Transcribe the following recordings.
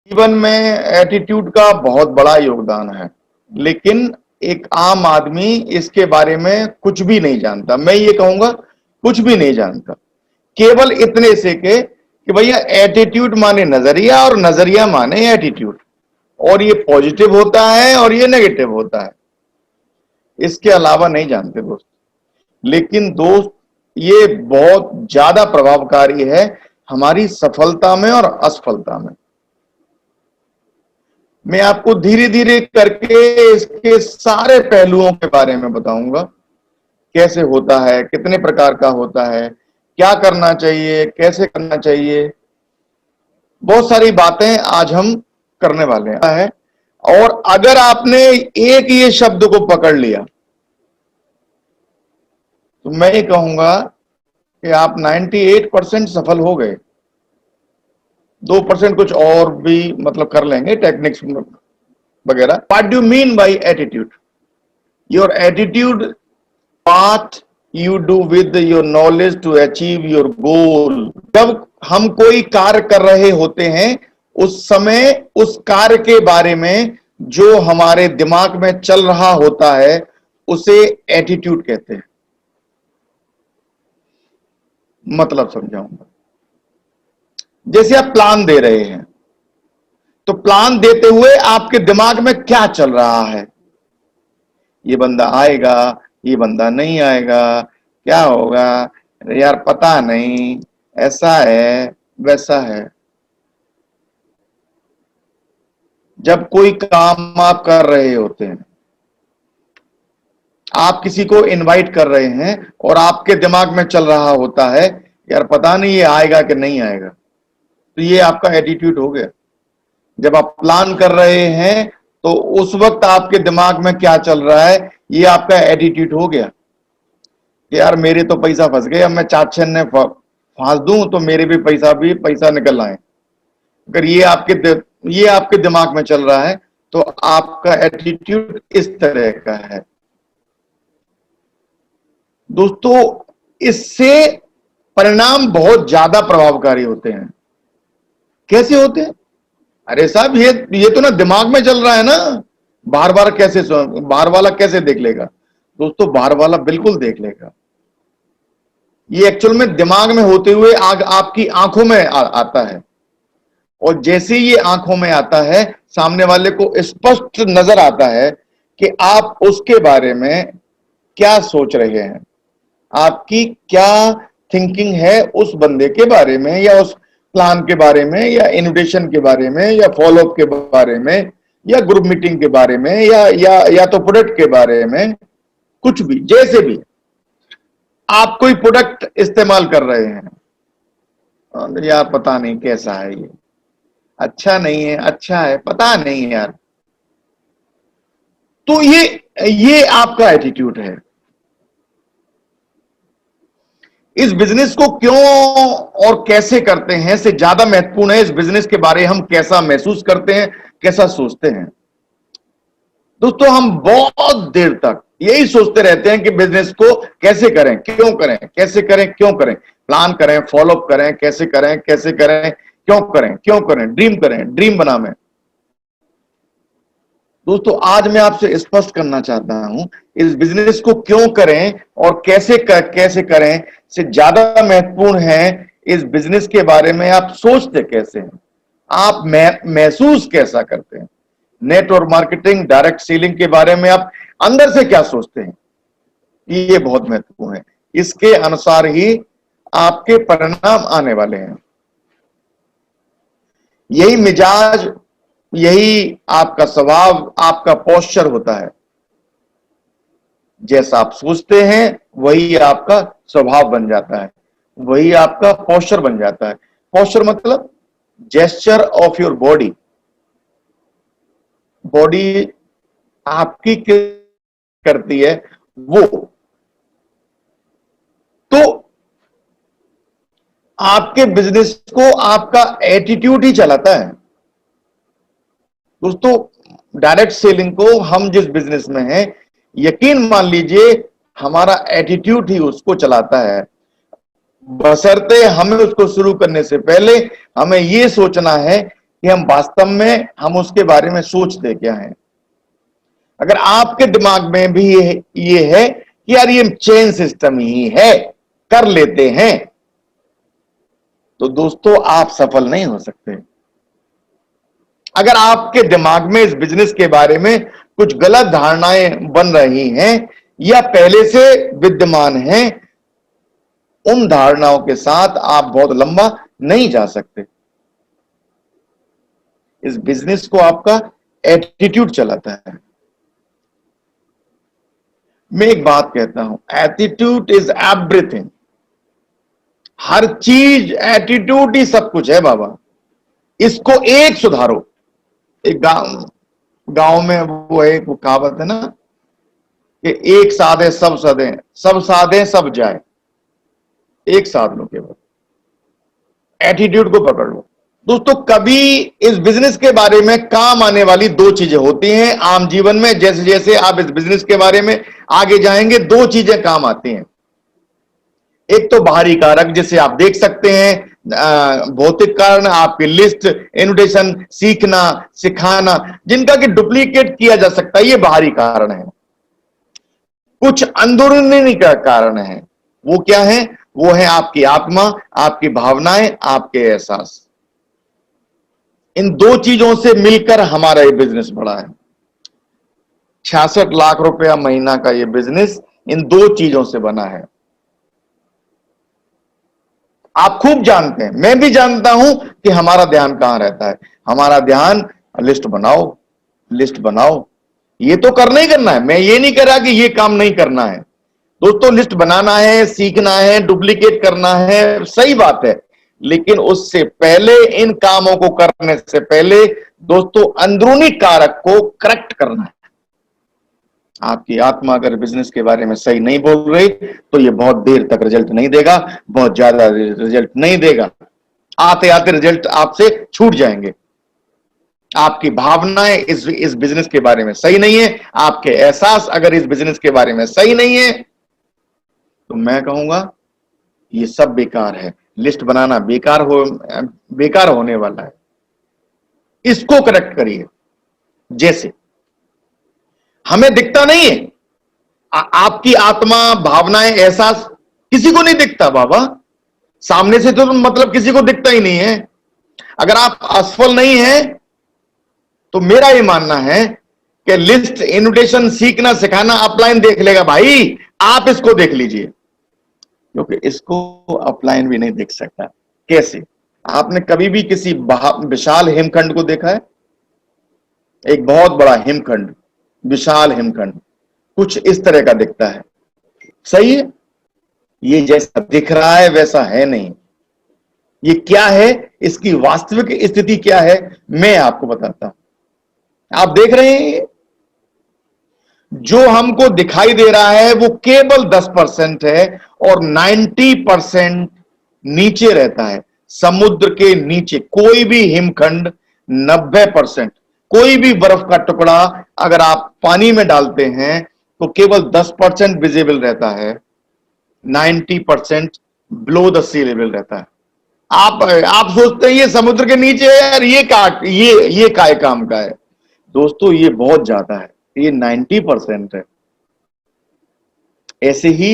जीवन में एटीट्यूड का बहुत बड़ा योगदान है, लेकिन एक आम आदमी इसके बारे में कुछ भी नहीं जानता। मैं ये कहूंगा कुछ भी नहीं जानता, केवल इतने से कि भैया एटीट्यूड माने नजरिया और नजरिया माने एटीट्यूड, और ये पॉजिटिव होता है और ये नेगेटिव होता है, इसके अलावा नहीं जानते दोस्त। लेकिन दोस्त, ये बहुत ज्यादा प्रभावकारी है हमारी सफलता में और असफलता में। मैं आपको धीरे धीरे करके इसके सारे पहलुओं के बारे में बताऊंगा, कैसे होता है, कितने प्रकार का होता है, क्या करना चाहिए, कैसे करना चाहिए। बहुत सारी बातें आज हम करने वाले हैं। और अगर आपने एक ये शब्द को पकड़ लिया तो मैं ये कहूंगा कि आप 98% सफल हो गए। 2% कुछ और भी मतलब कर लेंगे, टेक्निक्स वगैरह। What do mean by attitude? Your attitude path you do with your knowledge to achieve your goal. जब हम कोई कार्य कर रहे होते हैं, उस समय उस कार्य के बारे में जो हमारे दिमाग में चल रहा होता है उसे एटीट्यूड कहते हैं। मतलब समझाऊंगा। जैसे आप प्लान दे रहे हैं, तो प्लान देते हुए आपके दिमाग में क्या चल रहा है? ये बंदा आएगा, ये बंदा नहीं आएगा, क्या होगा यार, पता नहीं, ऐसा है वैसा है। जब कोई काम आप कर रहे होते हैं, आप किसी को इनवाइट कर रहे हैं और आपके दिमाग में चल रहा होता है यार पता नहीं ये आएगा कि नहीं आएगा, तो ये आपका एटीट्यूड हो गया। जब आप प्लान कर रहे हैं तो उस वक्त आपके दिमाग में क्या चल रहा है, ये आपका एटीट्यूड हो गया कि यार मेरे तो पैसा फंस गए, अब मैं चार ने फांस दूं तो मेरे भी पैसा निकल आए। अगर ये आपके दिमाग में चल रहा है तो आपका एटीट्यूड इस तरह का है। दोस्तों, इससे परिणाम बहुत ज्यादा प्रभावकारी होते हैं। कैसे होते हैं? अरे साहब, ये तो ना दिमाग में चल रहा है ना, बाहर वाला कैसे देख लेगा? दोस्तों, बाहर वाला बिल्कुल देख लेगा। ये एक्चुअल में दिमाग में होते हुए आपकी आंखों में आता है, और जैसे ये आंखों में आता है, सामने वाले को स्पष्ट नजर आता है कि आप उसके बारे में क्या सोच रहे हैं, आपकी क्या थिंकिंग है उस बंदे के बारे में, या उस प्लान के बारे में, या इनविटेशन के बारे में, या फॉलोअप के बारे में, या ग्रुप मीटिंग के बारे में, या तो प्रोडक्ट के बारे में। कुछ भी, जैसे भी आप कोई प्रोडक्ट इस्तेमाल कर रहे हैं, यार पता नहीं कैसा है, ये अच्छा नहीं है, अच्छा है, पता नहीं यार, तो ये आपका एटीट्यूड है। इस बिजनेस को क्यों और कैसे करते हैं से ज्यादा महत्वपूर्ण है इस बिजनेस के बारे में हम कैसा महसूस करते हैं, कैसा सोचते हैं। दोस्तों, हम बहुत देर तक यही सोचते रहते हैं कि बिजनेस को कैसे करें, क्यों करें, कैसे करें, क्यों करें, प्लान करें, फॉलोअप करें, कैसे करें, क्यों करें, ड्रीम करें, ड्रीम बनाएं। दोस्तों, आज मैं आपसे स्पष्ट करना चाहता हूं, इस बिजनेस को क्यों करें और कैसे करें से ज्यादा महत्वपूर्ण है इस बिजनेस के बारे में आप सोचते कैसे हैं, आप महसूस कैसा करते हैं। नेटवर्क मार्केटिंग, डायरेक्ट सेलिंग के बारे में आप अंदर से क्या सोचते हैं, ये बहुत महत्वपूर्ण है। इसके अनुसार ही आपके परिणाम आने वाले हैं। यही मिजाज, यही आपका स्वभाव, आपका पोस्चर होता है। जैसा आप सोचते हैं वही आपका स्वभाव बन जाता है, वही आपका पोस्चर बन जाता है। पोस्चर मतलब gesture of your body. Body आपकी करती है वो, तो आपके बिजनेस को आपका एटीट्यूड ही चलाता है। दोस्तों, डायरेक्ट सेलिंग को हम जिस बिजनेस में हैं, यकीन मान लीजिए हमारा एटीट्यूड ही उसको चलाता है। बशर्ते हमें उसको शुरू करने से पहले हमें यह सोचना है कि हम वास्तव में हम उसके बारे में सोचते क्या हैं। अगर आपके दिमाग में भी ये है कि यार ये चेन सिस्टम ही है, कर लेते हैं, तो दोस्तों आप सफल नहीं हो सकते। अगर आपके दिमाग में इस बिजनेस के बारे में कुछ गलत धारणाएं बन रही हैं या पहले से विद्यमान हैं, उन धारणाओं के साथ आप बहुत लंबा नहीं जा सकते। इस बिजनेस को आपका एटीट्यूड चलाता है। मैं एक बात कहता हूं, एटीट्यूड इज एवरीथिंग। हर चीज, एटीट्यूड ही सब कुछ है बाबा। इसको एक सुधारो। एक गांव में वो एक वो कहावत है ना कि एक साधे सब सधे, सब साधे सब जाए। एक साध लो, केवल एटीट्यूड को पकड़ लो। दोस्तों, कभी इस बिजनेस के बारे में काम आने वाली दो चीजें होती हैं आम जीवन में। जैसे जैसे आप इस बिजनेस के बारे में आगे जाएंगे, दो चीजें काम आती हैं। एक तो बाहरी कारक, जिसे आप देख सकते हैं, भौतिक कारण, आपकी लिस्ट, इन्विटेशन, सीखना, सिखाना, जिनका कि डुप्लीकेट किया जा सकता है, ये बाहरी कारण है। कुछ अंदरूनी का कारण है। वो क्या है? वो है आपकी आत्मा, आपकी भावनाएं, आपके एहसास। इन दो चीजों से मिलकर हमारा ये बिजनेस बड़ा है। 66 लाख रुपया महीना का ये बिजनेस इन दो चीजों से बना है। आप खूब जानते हैं, मैं भी जानता हूं कि हमारा ध्यान कहां रहता है। हमारा ध्यान लिस्ट बनाओ, लिस्ट बनाओ। ये तो करना ही करना है। मैं ये नहीं कह रहा कि ये काम नहीं करना है। दोस्तों, लिस्ट बनाना है, सीखना है, डुप्लीकेट करना है, सही बात है। लेकिन उससे पहले, इन कामों को करने से पहले दोस्तों, अंदरूनी कारक को करेक्ट करना है। आपकी आत्मा अगर बिजनेस के बारे में सही नहीं बोल रही, तो ये बहुत देर तक रिजल्ट नहीं देगा, बहुत ज्यादा रिजल्ट नहीं देगा। आते आते रिजल्ट आपसे छूट जाएंगे। आपकी भावनाएं इस बिजनेस के बारे में सही नहीं है, आपके एहसास अगर इस बिजनेस के बारे में सही नहीं है, तो मैं कहूंगा ये सब बेकार है। लिस्ट बनाना बेकार होने वाला है। इसको करेक्ट करिए। जैसे हमें दिखता नहीं है, आपकी आत्मा, भावनाएं, एहसास किसी को नहीं दिखता बाबा। सामने से तो मतलब किसी को दिखता ही नहीं है। अगर आप असफल नहीं है, तो मेरा ये मानना है कि लिस्ट, इन्विटेशन, सीखना, सिखाना अपलाइन देख लेगा भाई। आप इसको देख लीजिए, क्योंकि इसको अपलाइन भी नहीं देख सकता। कैसे? आपने कभी भी किसी विशाल हिमखंड को देखा है? एक बहुत बड़ा हिमखंड, विशाल हिमखंड कुछ इस तरह का दिखता है, सही है? ये जैसा दिख रहा है वैसा है नहीं। ये क्या है? इसकी वास्तविक स्थिति क्या है, मैं आपको बताता हूं। आप देख रहे हैं, जो हमको दिखाई दे रहा है वो केवल 10% है और 90% नीचे रहता है। समुद्र के नीचे कोई भी हिमखंड 90%, कोई भी बर्फ का टुकड़ा अगर आप पानी में डालते हैं तो केवल 10% विजिबल रहता है, 90% बिलो द सी लेवल रहता है। आप सोचते हैं ये समुद्र के नीचे है यार, ये काय काम का है। दोस्तों, ये बहुत ज्यादा है, ये 90% है। ऐसे ही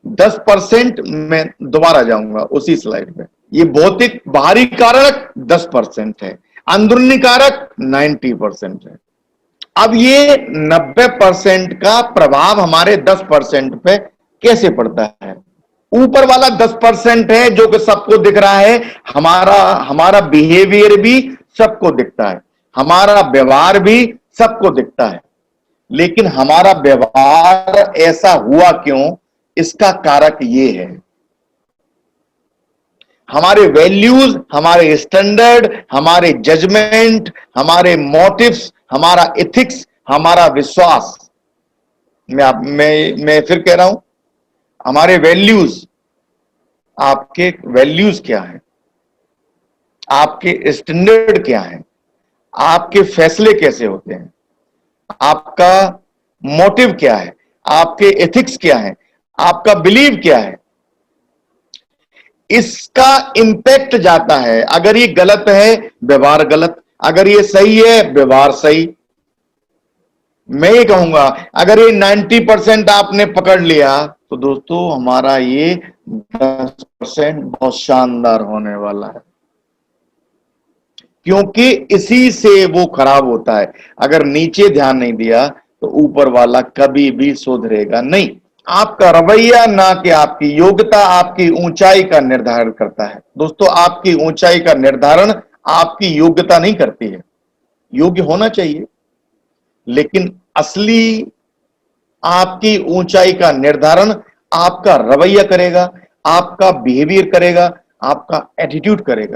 10% मैं दोबारा जाऊंगा उसी स्लाइड पे। ये भौतिक बाहरी कारक 10% है, अंदरूनी कारक 90% है। अब ये 90% का प्रभाव हमारे 10% पे कैसे पड़ता है? ऊपर वाला 10% है जो कि सबको दिख रहा है। हमारा बिहेवियर भी सबको दिखता है, हमारा व्यवहार भी सबको दिखता है। लेकिन हमारा व्यवहार ऐसा हुआ क्यों? इसका कारक ये है, हमारे वैल्यूज, हमारे स्टैंडर्ड, हमारे जजमेंट, हमारे मोटिव्स, हमारा एथिक्स, हमारा विश्वास। मैं फिर कह रहा हूं, हमारे वैल्यूज। आपके वैल्यूज क्या है? आपके स्टैंडर्ड क्या है? आपके फैसले कैसे होते हैं? आपका मोटिव क्या है? आपके एथिक्स क्या है? आपका बिलीव क्या है? इसका इंपैक्ट जाता है। अगर ये गलत है, व्यवहार गलत, अगर ये सही है, व्यवहार सही। मैं ये कहूंगा, अगर ये 90% आपने पकड़ लिया तो दोस्तों हमारा ये 10% बहुत शानदार होने वाला है, क्योंकि इसी से वो खराब होता है। अगर नीचे ध्यान नहीं दिया तो ऊपर वाला कभी भी सुधरेगा नहीं। आपका रवैया, ना कि आपकी योग्यता, आपकी ऊंचाई का निर्धारण करता है। दोस्तों, आपकी ऊंचाई का निर्धारण आपकी योग्यता नहीं करती है। योग्य होना चाहिए, लेकिन असली आपकी ऊंचाई का निर्धारण आपका रवैया करेगा, आपका बिहेवियर करेगा, आपका एटीट्यूड करेगा।